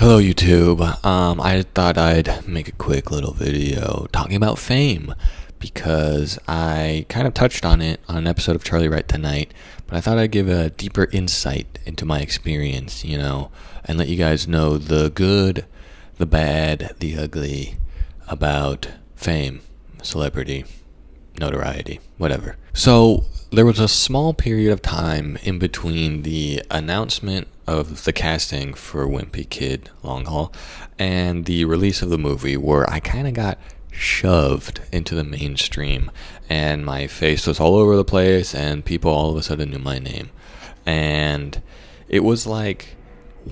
Hello YouTube. I thought I'd make a quick little video talking about fame because I kind of touched on it on an episode of Charlie Wright Tonight, but I thought I'd give a deeper insight into my experience, and let you guys know the good, the bad, the ugly about fame, celebrity, notoriety, whatever. So there was a small period of time in between the announcement of the casting for Wimpy Kid Long Haul and the release of the movie where I kind of got shoved into the mainstream and my face was all over the place and people all of a sudden knew my name. And it was like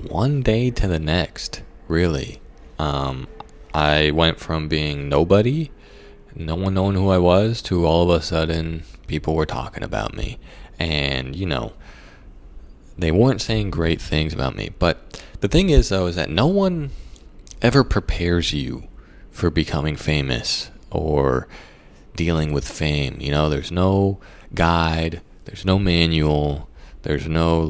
one day to the next, really. I went from being nobody, no one knowing who I was, to all of a sudden people were talking about me. And, they weren't saying great things about me. But the thing is, though, is that no one ever prepares you for becoming famous or dealing with fame. There's no guide, there's no manual, there's no,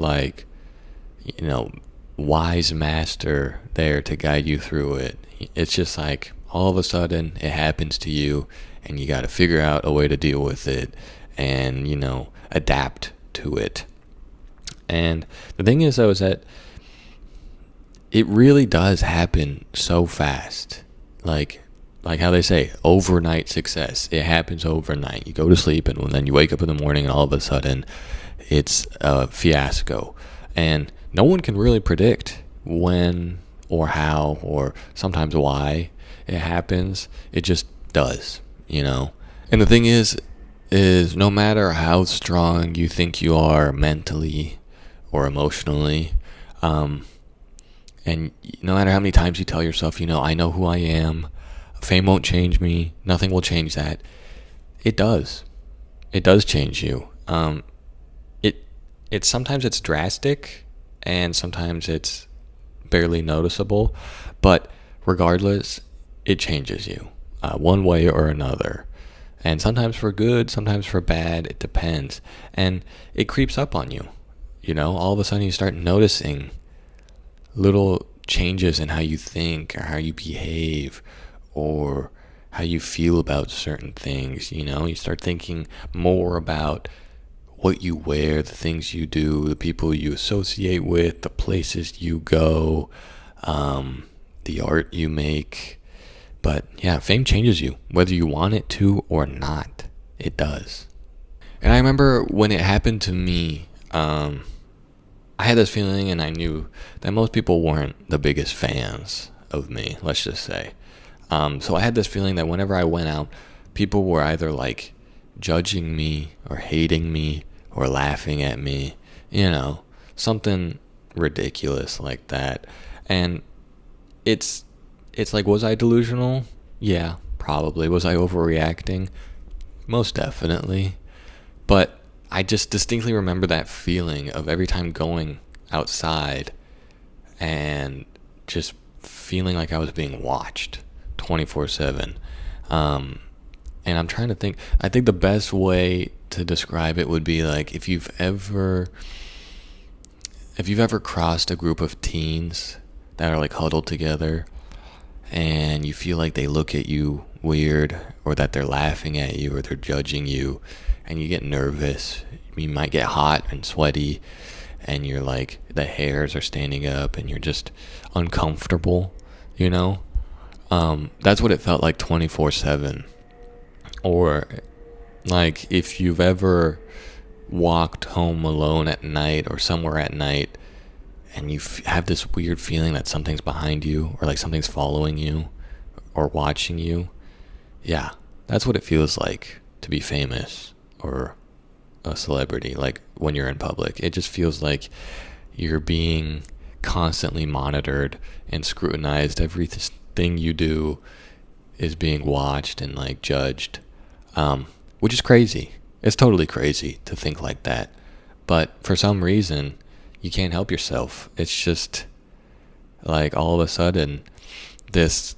wise master there to guide you through it. It's just like all of a sudden it happens to you and you got to figure out a way to deal with it and, adapt to it. And the thing is, though, is that it really does happen so fast. Like how they say, overnight success. It happens overnight. You go to sleep and then you wake up in the morning and all of a sudden it's a fiasco. And no one can really predict when or how or sometimes why it happens. It just does, And the thing is no matter how strong you think you are mentally or emotionally, and no matter how many times you tell yourself, I know who I am, fame won't change me, nothing will change that, it does change you. It's sometimes it's drastic and sometimes it's barely noticeable, but regardless, it changes you one way or another. And sometimes for good, sometimes for bad, it depends. And it creeps up on you. All of a sudden you start noticing little changes in how you think or how you behave or how you feel about certain things. You start thinking more about what you wear, the things you do, the people you associate with, the places you go, the art you make. But yeah, fame changes you, whether you want it to or not. It does. And I remember when it happened to me, I had this feeling, and I knew that most people weren't the biggest fans of me, let's just say. So I had this feeling that whenever I went out, people were either judging me or hating me or laughing at me, something ridiculous like that. And it's like, was I delusional? Yeah, probably. Was I overreacting? Most definitely. But I just distinctly remember that feeling of every time going outside and just feeling like I was being watched 24/7. And I'm trying to think. I think the best way to describe it would be like if you've ever crossed a group of teens that are huddled together and you feel like they look at you weird or that they're laughing at you or they're judging you, and you get nervous. You might get hot and sweaty and you're the hairs are standing up and you're just uncomfortable, that's what it felt like 24/7. Or if you've ever walked home alone at night or somewhere at night and you have this weird feeling that something's behind you or something's following you or watching you. Yeah, that's what it feels like to be famous or a celebrity. When you're in public, it just feels like you're being constantly monitored and scrutinized. Everything you do is being watched and judged, which is crazy. It's totally crazy to think like that, but for some reason you can't help yourself. It's just all of a sudden this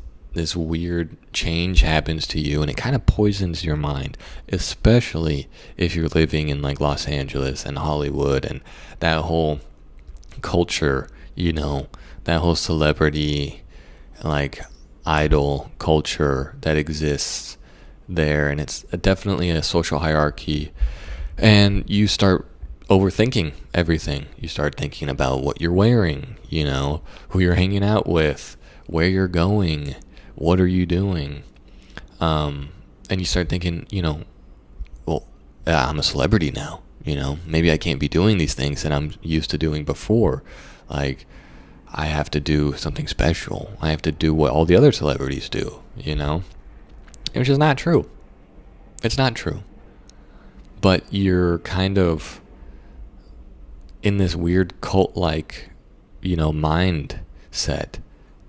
weird change happens to you and it kind of poisons your mind, especially if you're living in Los Angeles and Hollywood and that whole culture. you know, that whole celebrity, like, idol culture that exists there. And it's definitely a social hierarchy. And you start overthinking everything. You start thinking about what you're wearing, you know, who you're hanging out with, where you're going, what are you doing. And you start thinking, you know, well, I'm a celebrity now, you know, maybe I can't be doing these things that I'm used to doing before. Like, I have to do something special. I have to do what all the other celebrities do, you know, which is not true. It's not true. But you're kind of in this weird cult-like, you know, mindset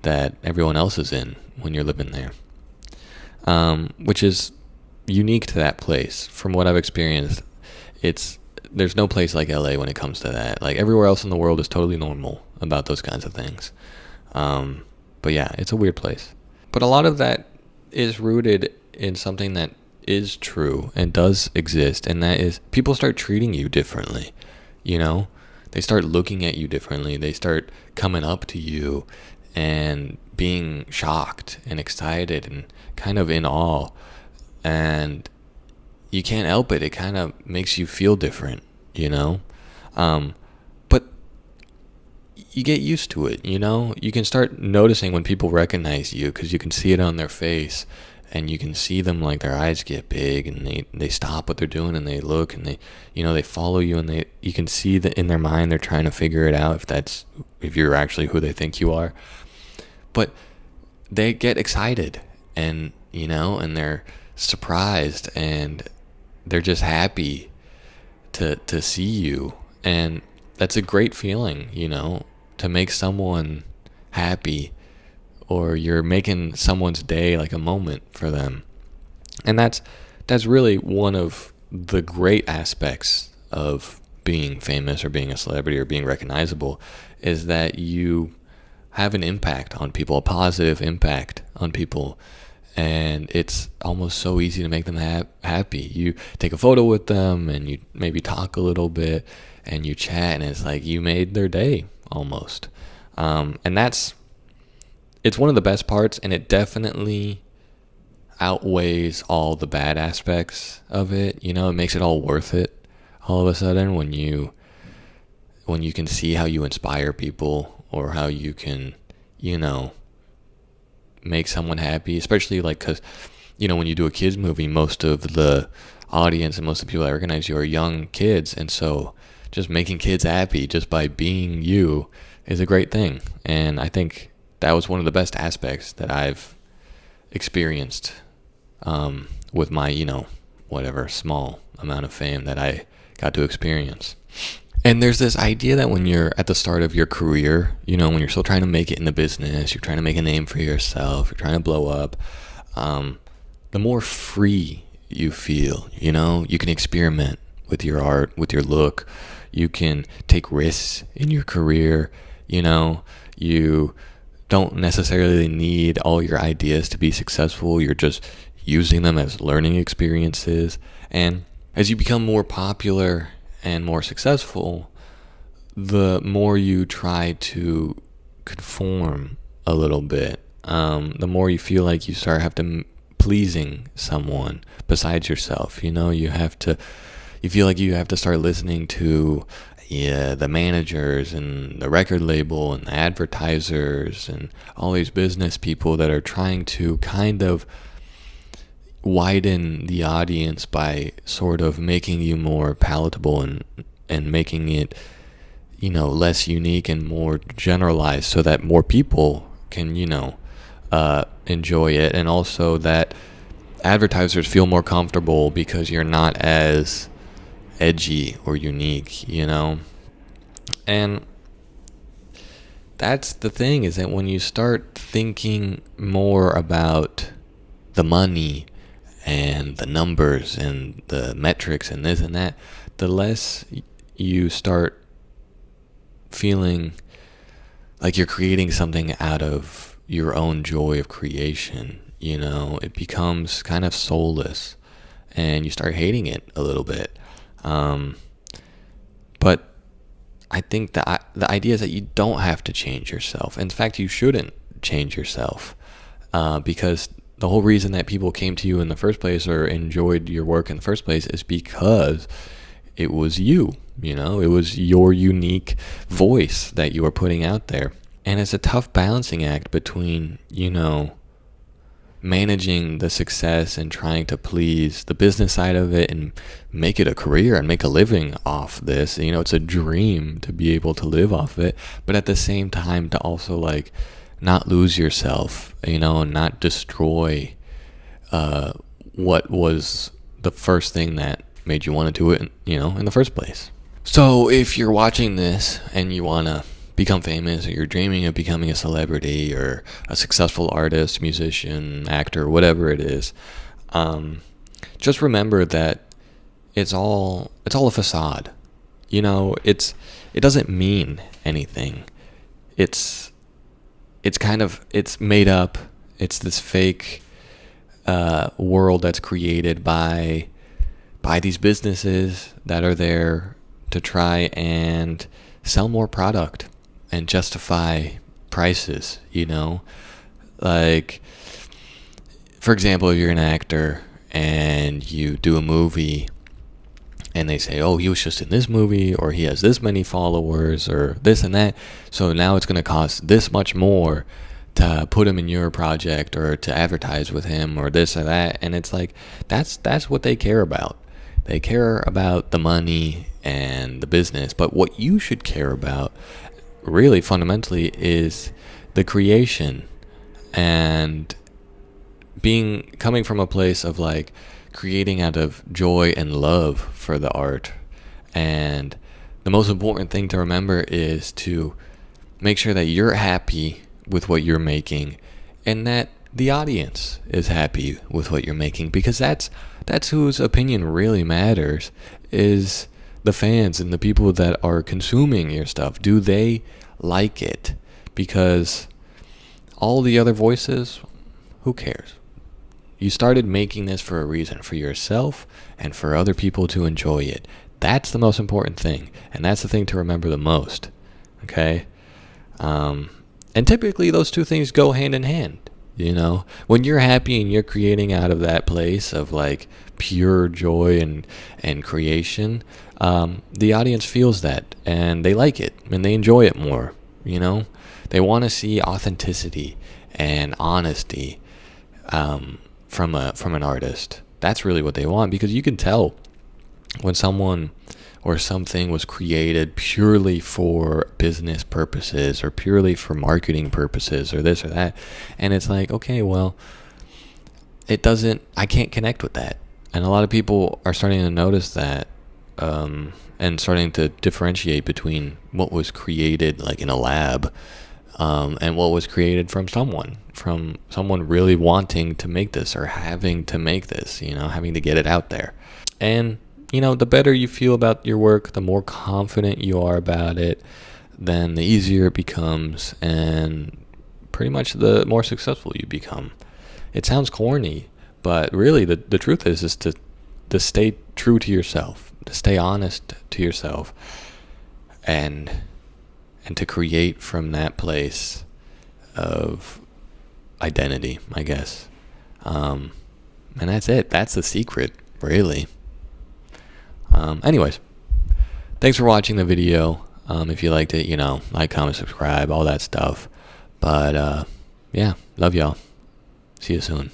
that everyone else is in when you're living there, which is unique to that place. From what I've experienced, there's no place like LA when it comes to that. Like, everywhere else in the world is totally normal about those kinds of things. But yeah, it's a weird place. But a lot of that is rooted in something that is true and does exist, and that is people start treating you differently, you know? They start looking at you differently. They start coming up to you and being shocked and excited and kind of in awe. And you can't help it. It kind of makes you feel different, you know? But you get used to it, you know? You can start noticing when people recognize you because you can see it on their face. And you can see them, like, their eyes get big and they stop what they're doing and they look and they follow you, and you can see that in their mind they're trying to figure it out if you're actually who they think you are. But they get excited and, you know, and they're surprised and they're just happy to see you. And that's a great feeling, you know, to make someone happy, or you're making someone's day like a moment for them. And that's really one of the great aspects of being famous or being a celebrity or being recognizable, is that you have an impact on people, a positive impact on people. And it's almost so easy to make them happy. You take a photo with them and you maybe talk a little bit and you chat, and it's like you made their day almost. And it's one of the best parts, and it definitely outweighs all the bad aspects of it. You know, it makes it all worth it all of a sudden when you can see how you inspire people, or how you can, you know, make someone happy. Especially, like, because, you know, when you do a kids movie, most of the audience and most of the people that recognize you are young kids, and so just making kids happy just by being you is a great thing. And I think that was one of the best aspects that I've experienced with my, you know, whatever small amount of fame that I got to experience. And there's this idea that when you're at the start of your career, you know, when you're still trying to make it in the business, you're trying to make a name for yourself, you're trying to blow up, the more free you feel, you know, you can experiment with your art, with your look, you can take risks in your career, you know, you don't necessarily need all your ideas to be successful. You're just using them as learning experiences. And as you become more popular and more successful, the more you try to conform a little bit, the more you feel like you start having to pleasing someone besides yourself. You know, you feel like you have to start listening to the managers and the record label and the advertisers and all these business people that are trying to kind of widen the audience by sort of making you more palatable and making it, you know, less unique and more generalized, so that more people can, you know, enjoy it. And also that advertisers feel more comfortable because you're not as edgy or unique, you know. And that's the thing, is that when you start thinking more about the money and the numbers and the metrics and this and that, the less you start feeling like you're creating something out of your own joy of creation. You know, it becomes kind of soulless and you start hating it a little bit. But I think the idea is that you don't have to change yourself. In fact, you shouldn't change yourself, because the whole reason that people came to you in the first place or enjoyed your work in the first place is because it was you. You know, it was your unique voice that you were putting out there. And it's a tough balancing act between, you know, managing the success and trying to please the business side of it and make it a career and make a living off this. You know, it's a dream to be able to live off it, but at the same time to also like not lose yourself, you know, and not destroy what was the first thing that made you want to do it, you know, in the first place. So if you're watching this and you want to become famous, or you're dreaming of becoming a celebrity or a successful artist, musician, actor, whatever it is, just remember that it's all a facade. You know, it doesn't mean anything. It's made up. It's this fake world that's created by these businesses that are there to try and sell more product and justify prices, you know? Like, for example, if you're an actor and you do a movie and they say, oh, he was just in this movie, or he has this many followers, or this and that, so now it's going to cost this much more to put him in your project or to advertise with him or this or that. And it's like, that's what they care about. They care about the money and the business. But what you should care about really fundamentally is the creation and coming from a place of like creating out of joy and love for the art. And the most important thing to remember is to make sure that you're happy with what you're making and that the audience is happy with what you're making, because that's whose opinion really matters, is the fans and the people that are consuming your stuff. Do they like it? Because all the other voices, who cares? You started making this for a reason, for yourself and for other people to enjoy it. That's the most important thing, and that's the thing to remember the most. Okay? And typically those two things go hand in hand. You know, when you're happy and you're creating out of that place of like pure joy and creation, the audience feels that and they like it and they enjoy it more. You know, they want to see authenticity and honesty from an artist. That's really what they want, because you can tell when someone or something was created purely for business purposes or purely for marketing purposes or this or that. And it's like, okay, well, I can't connect with that. And a lot of people are starting to notice that, and starting to differentiate between what was created like in a lab, and what was created from someone really wanting to make this or having to make this, you know, having to get it out there. And you know, the better you feel about your work, the more confident you are about it, then the easier it becomes, and pretty much the more successful you become. It sounds corny, but really the truth is to stay true to yourself, to stay honest to yourself, and to create from that place of identity, I guess. And that's it. That's the secret, really. Anyways, thanks for watching the video. If you liked it, you know, like, comment, subscribe, all that stuff. But, yeah, love y'all. See you soon.